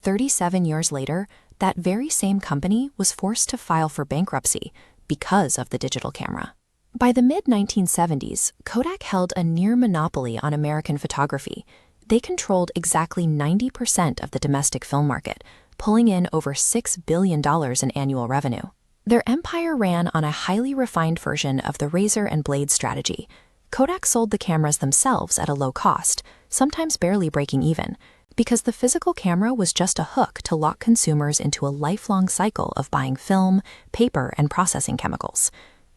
37 years later, that very same company was forced to file for bankruptcy because of the digital camera. By the mid-1970s, Kodak held a near monopoly on American photography. They controlled exactly 90% of the domestic film market, pulling in over $6 billion in annual revenue. Their empire ran on a highly refined version of the razor and blade strategy. Kodak sold the cameras themselves at a low cost, sometimes barely breaking even, because the physical camera was just a hook to lock consumers into a lifelong cycle of buying film, paper, and processing chemicals.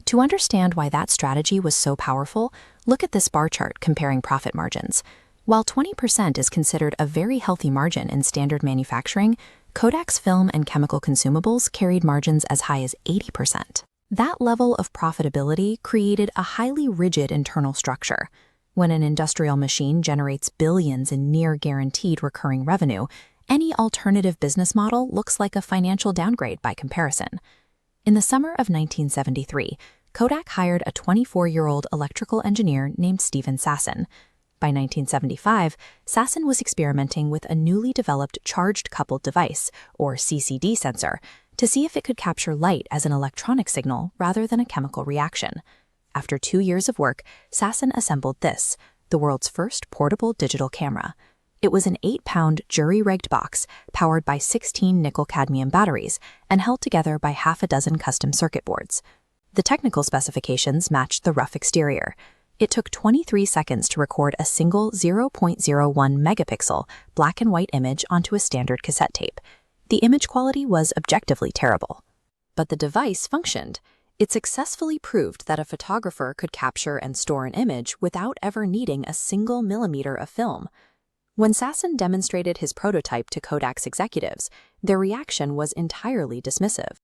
To understand why that strategy was so powerful, look at this bar chart comparing profit margins. While 20% is considered a very healthy margin in standard manufacturing, Kodak's film and chemical consumables carried margins as high as 80%. That level of profitability created a highly rigid internal structure. When an industrial machine generates billions in near-guaranteed recurring revenue, any alternative business model looks like a financial downgrade by comparison. In the summer of 1973, Kodak hired a 24-year-old electrical engineer named Stephen Sasson. By 1975, Sasson was experimenting with a newly developed charged-coupled device, or CCD sensor, to see if it could capture light as an electronic signal rather than a chemical reaction. After 2 years of work, Sasson assembled this, the world's first portable digital camera. It was an 8-pound jury-rigged box powered by 16 nickel-cadmium batteries and held together by half a dozen custom circuit boards. The technical specifications matched the rough exterior. It took 23 seconds to record a single 0.01 megapixel black and white image onto a standard cassette tape. The image quality was objectively terrible. But the device functioned. It successfully proved that a photographer could capture and store an image without ever needing a single millimeter of film. When Sasson demonstrated his prototype to Kodak's executives, their reaction was entirely dismissive.